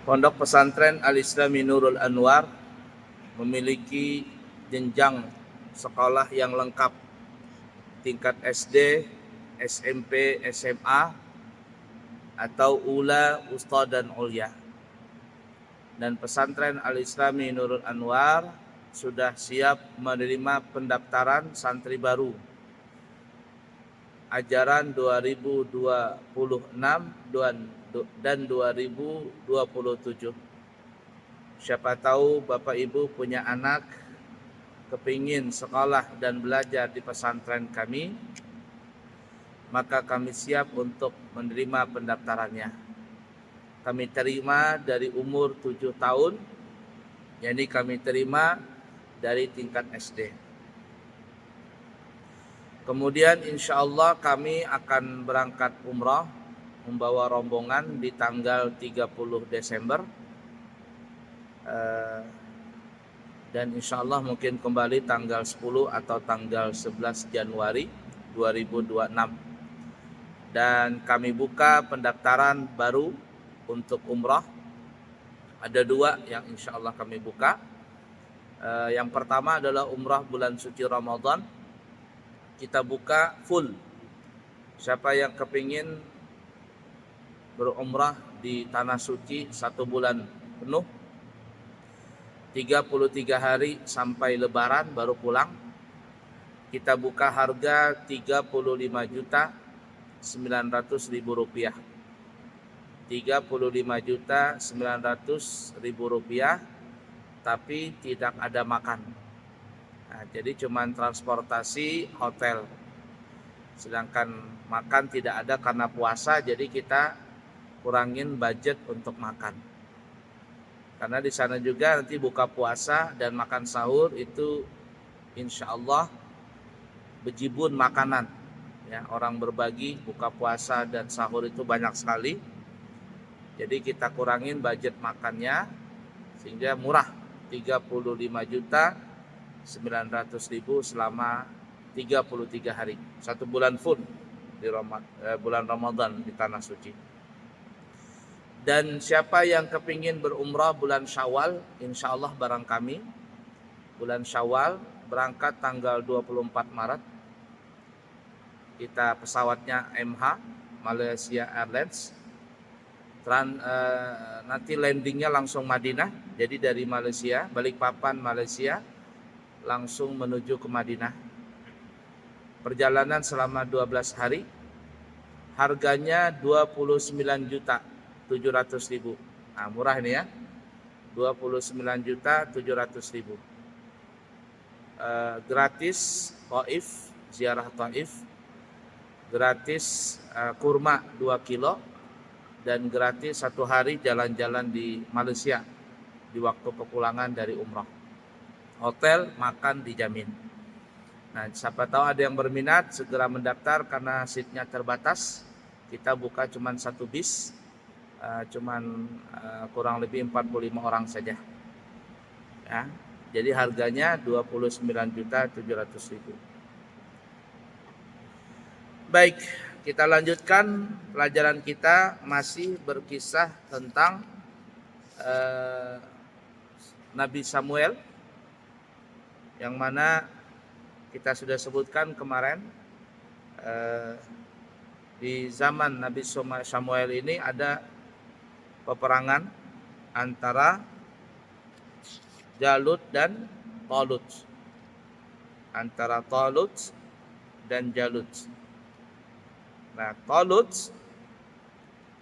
Pondok Pesantren Al-Islami Nurul Anwar memiliki jenjang sekolah yang lengkap, tingkat SD, SMP, SMA, atau Ula, Usta, dan Ulya. Dan Pesantren Al-Islami Nurul Anwar sudah siap menerima pendaftaran santri baru ajaran 2026 dan 2027. Siapa tahu Bapak Ibu punya anak kepingin sekolah dan belajar di pesantren kami, maka kami siap untuk menerima pendaftarannya. Kami terima dari umur 7 tahun, yakni kami terima dari tingkat SD. Kemudian insya Allah kami akan berangkat umrah membawa rombongan di tanggal 30 Desember dan insya Allah mungkin kembali tanggal 10 atau tanggal 11 Januari 2026. Dan kami buka pendaftaran baru untuk umrah. Ada 2 yang insya Allah kami buka. Yang pertama adalah umrah bulan suci Ramadan. Kita buka full. Siapa yang kepingin berumrah di Tanah Suci 1 bulan penuh, 33 hari sampai Lebaran baru pulang, kita buka harga 35.900.000 rupiah. 35.900.000 rupiah, tapi tidak ada makan. Nah, jadi cuma transportasi, hotel. Sedangkan makan tidak ada karena puasa, jadi kita kurangin budget untuk makan. Karena di sana juga nanti buka puasa dan makan sahur itu insya Allah bejibun makanan. Ya, orang berbagi buka puasa dan sahur itu banyak sekali. Jadi kita kurangin budget makannya sehingga murah, 35.900.000 selama 33 hari, 1 bulan full di bulan Ramadan di Tanah Suci. Dan siapa yang kepingin berumrah bulan Syawal, insya Allah barang kami bulan Syawal berangkat tanggal 24 Maret. Kita pesawatnya MH Malaysia Airlines. Nanti landingnya langsung Madinah. Jadi dari Malaysia, Balikpapan Malaysia, langsung menuju ke Madinah. Perjalanan selama 12 hari. Harganya 29.700.000. Nah, murah ini ya. 29.700.000. Gratis Taif, ziarah Taif. Gratis kurma 2 kilo. Dan gratis 1 hari jalan-jalan di Malaysia di waktu kepulangan dari umrah. Hotel, makan dijamin. Nah, siapa tahu ada yang berminat, segera mendaftar karena seatnya terbatas. Kita buka cuma 1 bis, kurang lebih 45 orang saja. Ya, jadi harganya 29.700.000. Baik, kita lanjutkan pelajaran kita, masih berkisah tentang Nabi Samuel, yang mana kita sudah sebutkan kemarin. Di zaman Nabi Samuel ini ada peperangan antara Jalut dan Talut. Antara Talut dan Jalut. Nah, Talut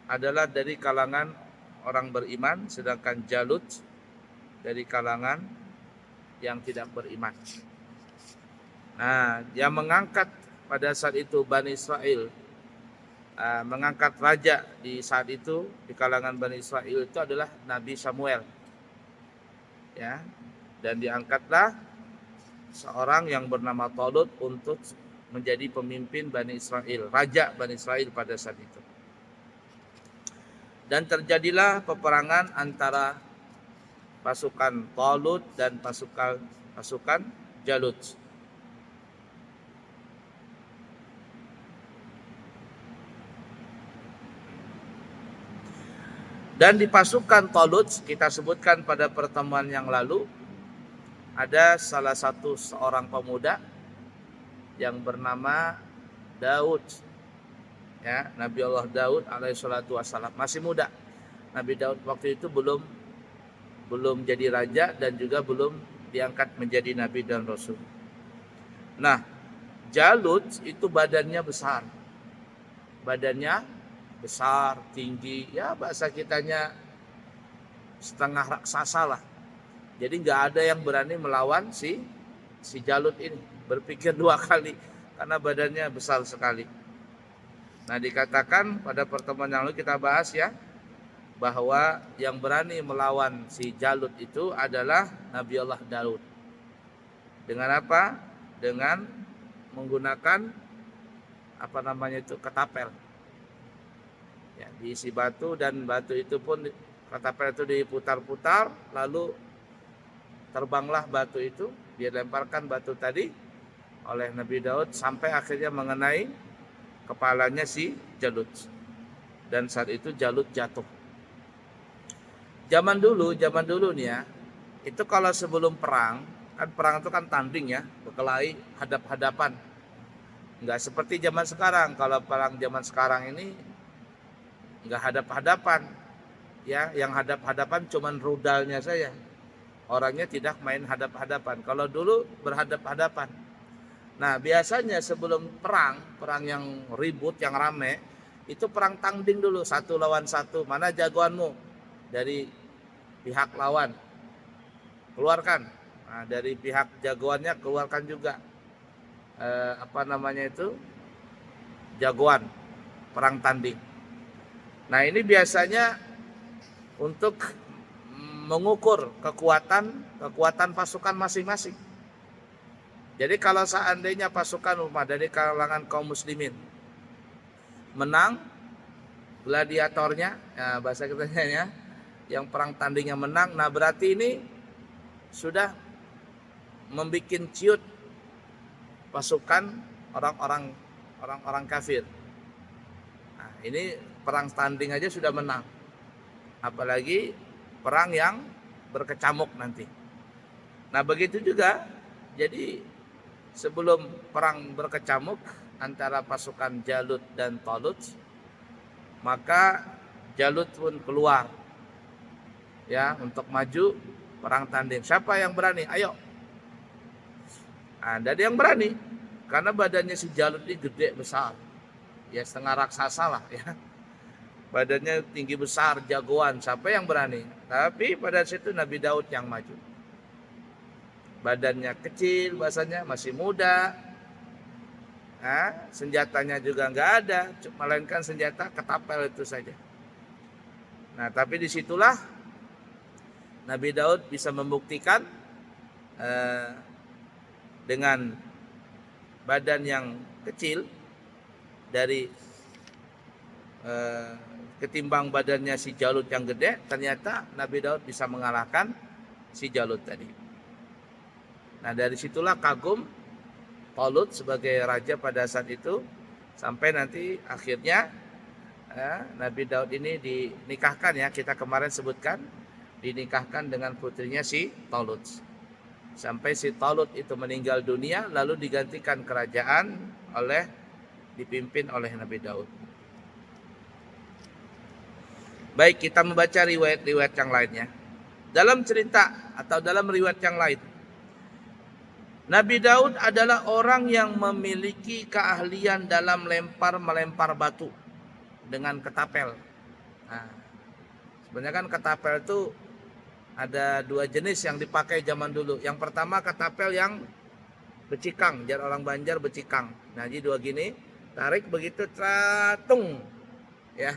adalah dari kalangan orang beriman, sedangkan Jalut dari kalangan yang tidak beriman. Nah, yang mengangkat pada saat itu Bani Israel, mengangkat raja di saat itu di kalangan Bani Israel itu adalah Nabi Samuel. Ya, dan diangkatlah seorang yang bernama Talut untuk menjadi pemimpin Bani Israel, raja Bani Israel pada saat itu. Dan terjadilah peperangan antara pasukan Talut dan pasukan Jalut. Dan di pasukan Talut, kita sebutkan pada pertemuan yang lalu, ada salah satu seorang pemuda yang bernama Daud. Ya, Nabi Allah Daud alaihissalatu wassalam, masih muda. Nabi Daud waktu itu belum jadi raja dan juga belum diangkat menjadi nabi dan rasul. Nah, Jalut itu badannya besar. Badannya besar, tinggi, ya bahasa kitanya setengah raksasa lah. Jadi nggak ada yang berani melawan si Jalut ini. Berpikir dua kali karena badannya besar sekali. Nah, dikatakan pada pertemuan yang lalu kita bahas ya, bahwa yang berani melawan si Jalut itu adalah Nabi Allah Daud. Dengan apa? Dengan menggunakan ketapel. Ya, diisi batu, dan batu itu pun ketapel itu diputar-putar, lalu terbanglah batu itu, dia lemparkan batu tadi oleh Nabi Daud sampai akhirnya mengenai kepalanya si Jalut. Dan saat itu Jalut jatuh. Zaman dulu nih ya, itu kalau sebelum perang, kan perang itu kan tanding ya, berkelahi hadap-hadapan. Enggak seperti zaman sekarang. Kalau perang zaman sekarang ini enggak hadap-hadapan. Ya, yang hadap-hadapan cuman rudalnya saja. Orangnya tidak main hadap-hadapan. Kalau dulu berhadap-hadapan. Nah, biasanya sebelum perang yang ribut, yang rame, itu perang tanding dulu, 1 lawan 1. Mana jagoanmu? Dari pihak lawan keluarkan. Nah, dari pihak jagoannya keluarkan juga jagoan perang tanding. Nah, ini biasanya untuk mengukur kekuatan pasukan masing-masing. Jadi kalau seandainya pasukan umat dari kalangan kaum muslimin menang, gladiatornya, ya bahasa kitanya ya, yang perang tandingnya menang, nah berarti ini sudah membuat ciut pasukan orang-orang kafir. Nah, ini perang tanding aja sudah menang, apalagi perang yang berkecamuk nanti. Nah, begitu juga. Jadi sebelum perang berkecamuk antara pasukan Jalut dan Talut, maka Jalut pun keluar ya untuk maju perang tanding. Siapa yang berani? Ayo. Ada yang berani karena badannya si Jalut ini gede besar, ya setengah raksasa lah ya. Badannya tinggi besar, jagoan. Siapa yang berani? Tapi pada situ Nabi Daud yang maju. Badannya kecil, bahasanya masih muda. Nah, senjatanya juga nggak ada, melainkan senjata ketapel itu saja. Nah, tapi disitulah Nabi Daud bisa membuktikan dengan badan yang kecil dari ketimbang badannya si Jalut yang gede, ternyata Nabi Daud bisa mengalahkan si Jalut tadi. Nah, dari situlah kagum Talut sebagai raja pada saat itu, sampai nanti akhirnya Nabi Daud ini dinikahkan ya, kita kemarin sebutkan, dinikahkan dengan putrinya si Talut. Sampai si Talut itu meninggal dunia, lalu digantikan kerajaan dipimpin oleh Nabi Daud. Baik, kita membaca riwayat-riwayat yang lainnya. Dalam cerita atau dalam riwayat yang lain, Nabi Daud adalah orang yang memiliki keahlian dalam melempar batu dengan ketapel. Nah, sebenarnya kan ketapel itu ada 2 jenis yang dipakai zaman dulu. Yang pertama ketapel yang becikang, jar orang Banjar becikang. Nah, jadi 2 gini, tarik begitu catung, ya.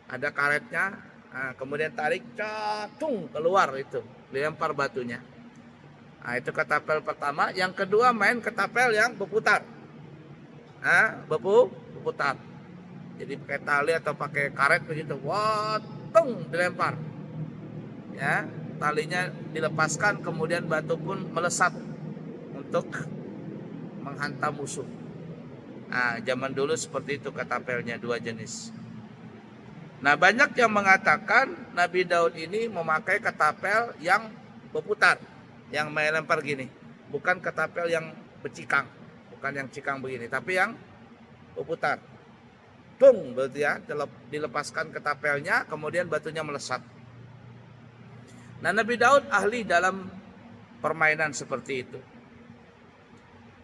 Ada karetnya, nah, kemudian tarik catung keluar itu, dilempar batunya. Nah, itu ketapel pertama. Yang kedua main ketapel yang berputar. Nah, berputar. Jadi pakai tali atau pakai karet begitu, watung dilempar. Ya, talinya dilepaskan, kemudian batu pun melesat untuk menghantam musuh. Nah, zaman dulu seperti itu ketapelnya, 2 jenis. Nah, banyak yang mengatakan Nabi Daud ini memakai ketapel yang berputar, yang melempar gini. Bukan ketapel yang bercikang, bukan yang cikang begini, tapi yang berputar. Tung, berarti ya, dilepaskan ketapelnya, kemudian batunya melesat. Nah, Nabi Daud ahli dalam permainan seperti itu.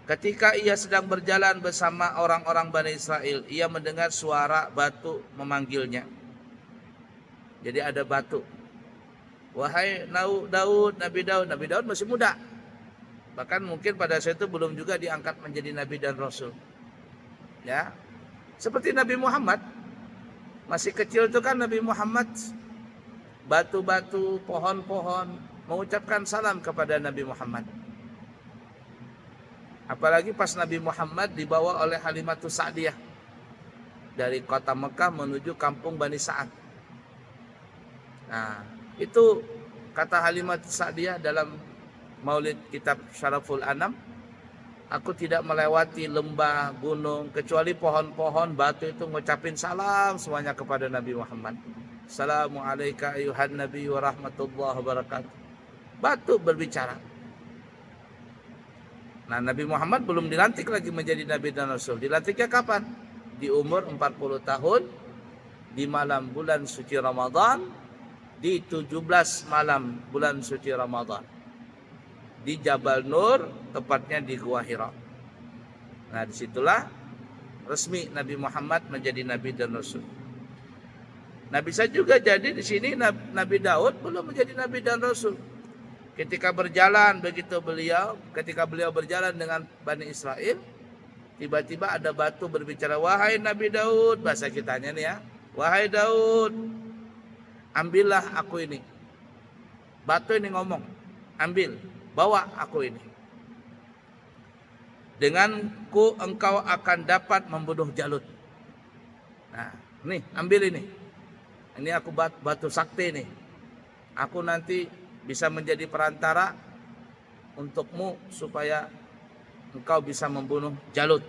Ketika ia sedang berjalan bersama orang-orang Bani Israel, ia mendengar suara batu memanggilnya. Jadi ada batu. Wahai Daud, Nabi Daud. Nabi Daud masih muda. Bahkan mungkin pada saat itu belum juga diangkat menjadi Nabi dan Rasul. Ya, seperti Nabi Muhammad. Masih kecil itu kan Nabi Muhammad. Batu-batu, pohon-pohon mengucapkan salam kepada Nabi Muhammad. Apalagi pas Nabi Muhammad dibawa oleh Halimatus Sa'diyah dari kota Mekah menuju kampung Bani Sa'ad. Nah, itu kata Halimatus Sa'diyah dalam Maulid kitab Syaraful Anam, aku tidak melewati lembah, gunung, kecuali pohon-pohon, batu itu ngucapin salam semuanya kepada Nabi Muhammad. Assalamualaikum ayuhan Nabi wa rahmatullahi wabarakatuh. Batu berbicara. Nah, Nabi Muhammad belum dilantik lagi menjadi Nabi dan Rasul. Dilantiknya kapan? Di umur 40 tahun, di malam bulan suci Ramadan, di 17 malam bulan suci Ramadan. Di Jabal Nur, tepatnya di Gua Hira. Nah, disitulah resmi Nabi Muhammad menjadi Nabi dan Rasul. Nah, bisa juga jadi di sini Nabi Daud belum menjadi Nabi dan Rasul. Ketika beliau berjalan dengan Bani Israel, tiba-tiba ada batu berbicara, wahai Nabi Daud, bahasa kitanya nih ya, wahai Daud, ambillah aku ini. Batu ini ngomong, ambil, bawa aku ini. Denganku engkau akan dapat membunuh Jalut. Nah, nih, ambil ini. Ini aku batu sakti nih. Aku nanti bisa menjadi perantara untukmu supaya engkau bisa membunuh Jalut.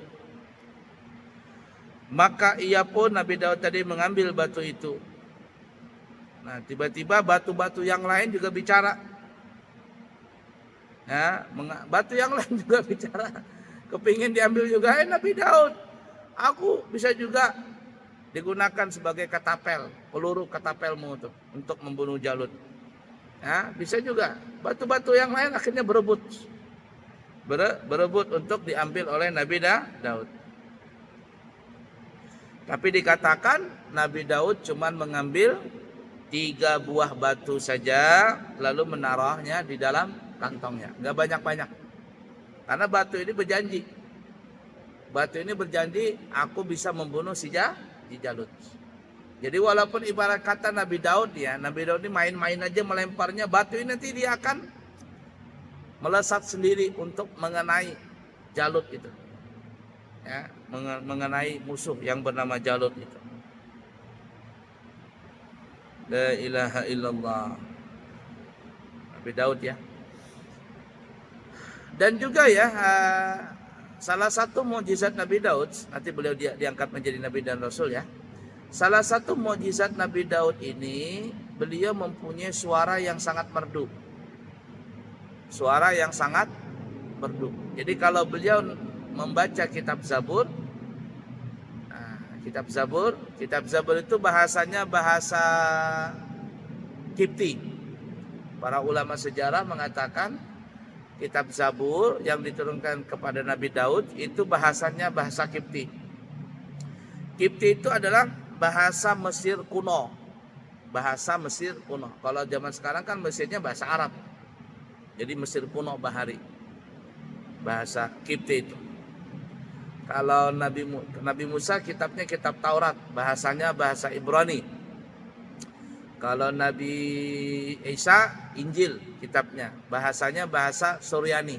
Maka ia pun, Nabi Daud tadi, mengambil batu itu. Nah, tiba-tiba batu-batu yang lain juga bicara. Ya, batu yang lain juga bicara. Kepingin diambil juga, Nabi Daud, aku bisa juga digunakan sebagai ketapel, peluru ketapelmu itu untuk membunuh Jalut. Ya, bisa juga. Batu-batu yang lain akhirnya berebut untuk diambil oleh Nabi Daud. Tapi dikatakan Nabi Daud cuma mengambil 3 buah batu saja, lalu menaruhnya di dalam kantongnya. Nggak banyak-banyak. Karena batu ini berjanji. Batu ini berjanji, aku bisa membunuh si Jalut. Jadi walaupun ibarat kata Nabi Daud ya, Nabi Daud ini main-main aja melemparnya, batu ini nanti dia akan melesat sendiri untuk mengenai Jalut itu. Ya, mengenai musuh yang bernama Jalut itu. La ilaha illallah. Nabi Daud ya. Dan juga ya, salah satu mukjizat Nabi Daud, nanti beliau diangkat menjadi Nabi dan Rasul ya. Salah satu mukjizat Nabi Daud ini, beliau mempunyai suara yang sangat merdu. Suara yang sangat merdu. Jadi kalau beliau membaca kitab Zabur, kitab Zabur itu bahasanya bahasa Kipti. Para ulama sejarah mengatakan kitab Zabur yang diturunkan kepada Nabi Daud itu bahasanya bahasa Kipti. Kipti itu adalah bahasa Mesir kuno. Bahasa Mesir kuno. Kalau zaman sekarang kan Mesirnya bahasa Arab. Jadi Mesir kuno bahari. Bahasa Kipti itu. Kalau Nabi Musa kitabnya kitab Taurat, bahasanya bahasa Ibrani. Kalau Nabi Isa Injil kitabnya, bahasanya bahasa Suryani.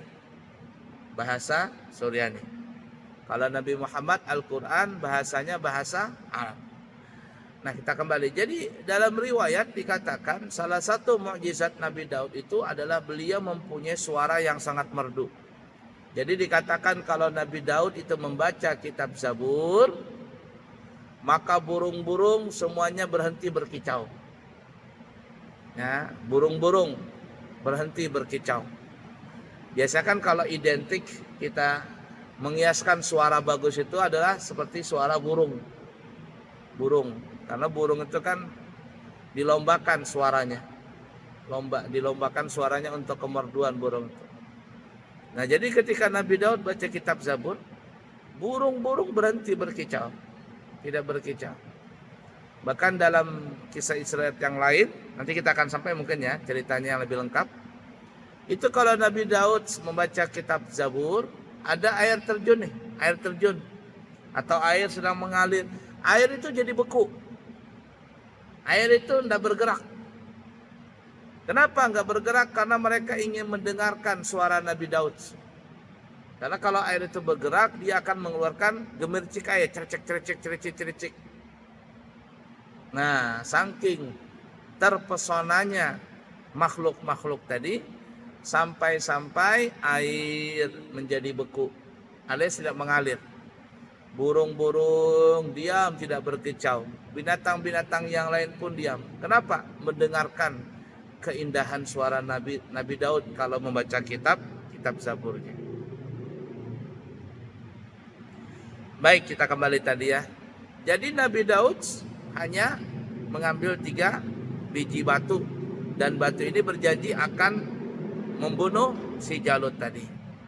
Bahasa Suryani. Kalau Nabi Muhammad Al-Qur'an bahasanya bahasa Arab. Nah, kita kembali. Jadi dalam riwayat dikatakan salah satu mukjizat Nabi Daud itu adalah beliau mempunyai suara yang sangat merdu. Jadi dikatakan kalau Nabi Daud itu membaca kitab Zabur, maka burung-burung semuanya berhenti berkicau. Ya, burung-burung berhenti berkicau. Biasa kan kalau identik kita mengiaskan suara bagus itu adalah seperti suara burung. Karena burung itu kan dilombakan suaranya. Dilombakan suaranya untuk kemerduan burung itu. Nah, jadi ketika Nabi Daud baca kitab Zabur, burung-burung berhenti berkicau, tidak berkicau. Bahkan dalam kisah Israel yang lain, nanti kita akan sampai mungkin ya ceritanya yang lebih lengkap. Itu kalau Nabi Daud membaca kitab Zabur, ada air terjun nih, air terjun atau air sedang mengalir. Air itu jadi beku. Air itu tidak bergerak. Kenapa enggak bergerak? Karena mereka ingin mendengarkan suara Nabi Daud. Karena kalau air itu bergerak, dia akan mengeluarkan gemercik air, cericik. Nah, saking terpesonanya makhluk-makhluk tadi, sampai-sampai air menjadi beku, alias tidak mengalir. Burung-burung diam, tidak berkicau. Binatang-binatang yang lain pun diam. Kenapa? Mendengarkan keindahan suara Nabi Daud kalau membaca kitab Zaburnya. Baik, kita kembali tadi ya. Jadi Nabi Daud hanya mengambil 3 biji batu, dan batu ini berjanji akan membunuh si Jalut tadi.